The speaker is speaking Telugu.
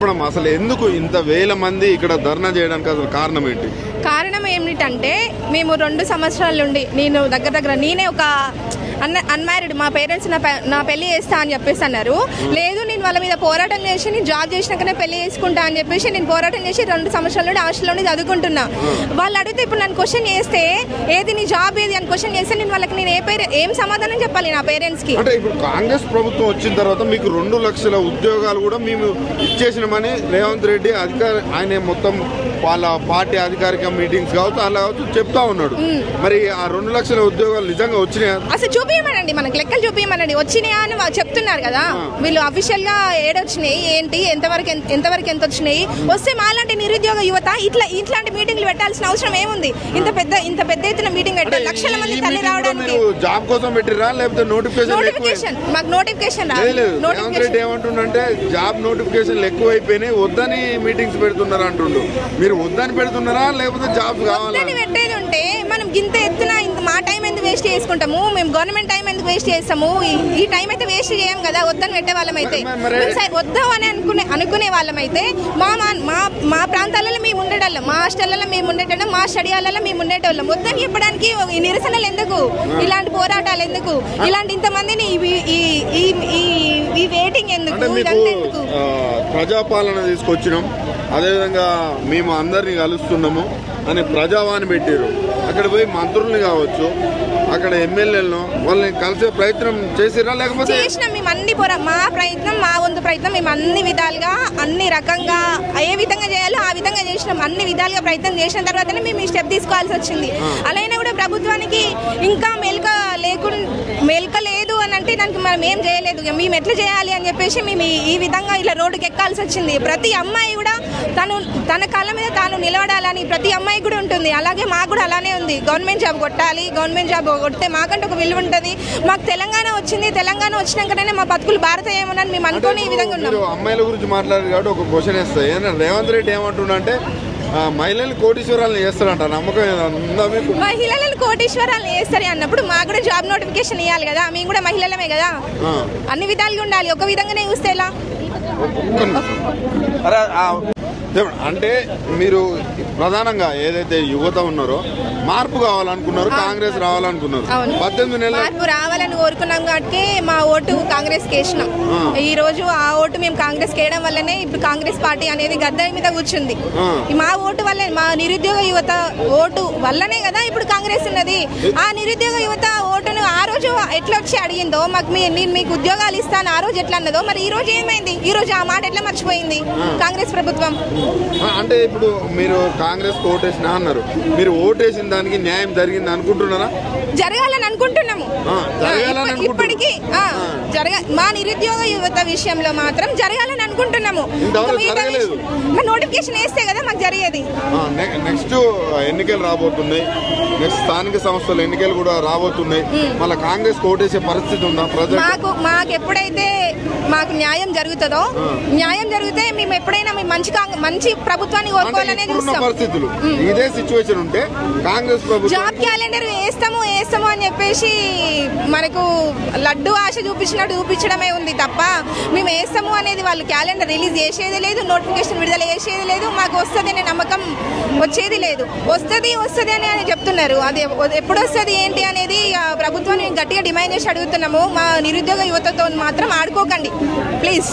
చెప్పడం అసలు ఎందుకు ఇంత వేల మంది ఇక్కడ ధర్నా చేయడానికి అసలు కారణం ఏంటి? కారణం ఏమిటంటే మేము 2 సంవత్సరాల నుండి నేను దగ్గర నేనే ఒక అన్మ్యారీడ్, మా పేరెంట్స్ నా పెళ్లి చేస్తా అని చెప్పేసి అన్నారు. లేదు నేను వాళ్ళ మీద పోరాటం చేసి నేను జాబ్ చేసినాకనే పెళ్లి చేసుకుంటా అని చెప్పేసి నేను పోరాటం చేసి 2 సంవత్సరాల నుండి హాస్టల్లోనే చదువుకుంటున్నా. వాళ్ళు అడిగితే ఇప్పుడు నన్ను క్వశ్చన్ చేస్తే ఏది నీ జాబ్ ఏది అని క్వశ్చన్ చేస్తే నేను వాళ్ళకి నేను ఏం సమాధానం చెప్పాలి నా పేరెంట్స్ కి? అంటే ఇప్పుడు కాంగ్రెస్ ప్రభుత్వం వచ్చిన తర్వాత మీకు 2 లక్షల ఉద్యోగాలు కూడా మేము ఇచ్చేసినామని రేవంత్ రెడ్డి ఆయన మొత్తం వాళ్ళ పార్టీ అధికారిక మీటింగ్స్ కావచ్చు అలా కావచ్చు చెప్తా ఉన్నాడు. మరి ఆ 2 లక్షల ఉద్యోగాలు నిజంగా వచ్చినాయా? అసలు చూపించమనండి, మనకు లెక్కలు చూపించమనండి. వచ్చినాయా అని చెప్తున్నారు కదా వీళ్ళు అఫీషియల్ గా ఏడొచ్చినాయి ఏంటి ఎంతవరకు ఎంత వచ్చినాయి. వస్తే మాలాంటి నిరుద్యోగ యువత ఇట్లాంటి మీటింగ్లు పెట్టాల్సిన అవసరం ఏముంది? ఇంత పెద్ద ఎత్తున మీటింగ్ పెట్టాలి, లక్షల మంది తల్లి రావడానికి. జాబ్ కోసం పెట్టిరా లేకపోతే నోటిఫికేషన్? మాకు నోటిఫికేషన్ రేవంత్ రెడ్డి ఏమంటుండంటే జాబ్ నోటిఫికేషన్లు ఎక్కువైపోయినాయి వద్దని మీటింగ్స్ పెడుతున్నారు అంటుండు. మీరు వద్దని పెడుతున్నారా లేకపోతే జాబ్ కావాలని పెట్టేది ఉంటే మనం ఇంత ఎత్తున మా టైం ఎందుకు వేస్ట్ చేసుకుంటాము? మేము గవర్నమెంట్ టైం ఎందుకు వేస్ట్ చేస్తాము? ఈ టైం అయితే వేస్ట్ చేయం కదా వద్దని పెట్టే వాళ్ళం అయితే. వద్దాం అని అనుకునే వాళ్ళం అయితే మా ప్రాంతాలలో మేము ఉండేటోళ్ళం, మా హాస్టల్లో మేము ఉండేటోళ్ళం, మా స్టడీ హాల్లో మేము ఉండేటోళ్ళం. వద్దని చెప్పడానికి ఈ నిరసనలు ఎందుకు? ఇలాంటి పోరాటాలు ఎందుకు? ఇలాంటి ఇంతమందిని ఈ వెయిటింగ్ ఎందుకు? ప్రజాపాలన తీసుకొచ్చినాం, అదేవిధంగా మేము అందరినీ కలుస్తున్నాము అని ప్రజావాణి పెట్టారు. అక్కడ పోయి మంత్రుల్ని కావచ్చు అక్కడ ఎమ్మెల్యేలను వాళ్ళని కలిసే ప్రయత్నం చేసిరా లేకపోతే? చేసినాం మేము అన్ని మా వంతు ప్రయత్నం మేము అన్ని విధాలుగా అన్ని రకంగా ఏ విధంగా చేయాలో ఆ విధంగా చేసినాం. అన్ని విధాలుగా ప్రయత్నం చేసిన తర్వాతనే మేము ఈ స్టెప్ తీసుకోవాల్సి వచ్చింది. అలాగే కూడా ప్రభుత్వానికి ఇంకా మెలక లేదు అని అంటే దానికి మనం ఏం చేయలేదు. మేము ఎట్లా చేయాలి అని చెప్పేసి మేము ఈ విధంగా ఇలా రోడ్డుకి ఎక్కాల్సి వచ్చింది. ప్రతి అమ్మాయి కూడా తన కాళ్ళ మీద తాను నిలబడాలని ప్రతి అమ్మాయి కూడా ఉంటుంది. అలాగే మాకు కూడా అలానే ఉంది. గవర్నమెంట్ జాబ్ కొట్టాలి, గవర్నమెంట్ జాబ్ కొడితే మాకంటే ఒక విలువ ఉంటుంది. మాకు తెలంగాణ వచ్చింది, తెలంగాణ వచ్చినాకనే మా బతుకులు భారతీయమని మేము అనుకుని ఈ విధంగా ఉన్నాం. అమ్మాయిల గురించి మాట్లాడారు కాబట్టి ఒక క్వశ్చన్ వేస్తాయి. రేవంత్ రెడ్డి ఏమంటుండంటే మహిళలు కోటీశ్వరాలను చేస్తారంట, నమ్మకం ఉందా మీకు? మహిళలను కోటీశ్వరాలను చేస్తారు అన్నప్పుడు మాకు కూడా జాబ్ నోటిఫికేషన్ ఇవ్వాలి కదా, మేము కూడా మహిళలమే కదా, అన్ని విధాలుగా ఉండాలి. ఒక విధంగానే చూస్తే ఎలా? అంటే మీరు ప్రధానంగా ఏదైతే యువత ఉన్నారో మార్పు కావాలనుకున్నారు, కాంగ్రెస్ రావాలనుకున్నారు. 18 నెలలు మార్పు రావాలని కోరుకున్నాం కాబట్టి మా ఓటు కాంగ్రెస్ వేసినాం. ఈ రోజు ఆ ఓటు మేము కాంగ్రెస్ వేయడం వల్లనే ఇప్పుడు కాంగ్రెస్ పార్టీ అనేది గద్దె మీద కూర్చుంది. మా ఓటు వల్లే, మా నిరుద్యోగ యువత ఓటు వల్లనే కదా ఇప్పుడు కాంగ్రెస్ ఉన్నది. ఆ నిరుద్యోగ యువత ఓటును ఆ రోజు ఎట్లా వచ్చి అడిగిందో నేను మీకు ఉద్యోగాలు ఇస్తాను ఆ రోజు ఎట్లా అన్నదో, మరి ఈ రోజు ఏమైంది? ఈ రోజు ఆ మాట ఎట్లా మర్చిపోయింది కాంగ్రెస్ ప్రభుత్వం? అంటే ఇప్పుడు మీరు కాంగ్రెస్ ఓటేసినా అన్నారు, మీరు ఓటేసిన దానికి న్యాయం జరిగింది అనుకుంటున్నారా? జరగాలని అనుకుంటున్నాము. ఇప్పటికీ మా నిరుద్యోగ యువత విషయంలో మాత్రం జరగాలని అనుకుంటున్నాము. నోటిఫికేషన్ వేస్తే కదా మాకు జరిగేది. నెక్స్ట్ ఎన్నికలు రాబోతున్నాయి, నెక్స్ట్ స్థానిక సంస్థల ఎన్నికలు కూడా రాబోతున్నాయి. మళ్ళీ కాంగ్రెస్ ఓటేసే పరిస్థితి ఉందా? మాకు ఎప్పుడైతే మాకు న్యాయం జరుగుతుందో, న్యాయం జరిగితే మేము ఎప్పుడైనా మంచి ప్రభుత్వాన్ని కోరుకోవాలనే చూస్తాం. పరిస్థితులు ఇదే సిచ్యువేషన్ ఉంటే కాంగ్రెస్ ప్రభుత్వం జాబ్ క్యాలెండర్ వేస్తాము అని చెప్పేసి మనకు లడ్డు ఆశ చూపించడమే ఉంది తప్ప మేము వేస్తాము అనేది వాళ్ళు క్యాలెండర్ రిలీజ్ చేసేది లేదు, నోటిఫికేషన్ విడుదల చేసేది లేదు, మాకు వస్తుంది అనే నమ్మకం వచ్చేది లేదు. వస్తుంది అని చెప్తున్నారు. అది ఎప్పుడు వస్తుంది ఏంటి అనేది ప్రభుత్వాన్ని గట్టిగా డిమాండ్ చేసి అడుగుతున్నాము. మా నిరుద్యోగ యువతతో మాత్రం ఆడుకోకండి ప్లీజ్.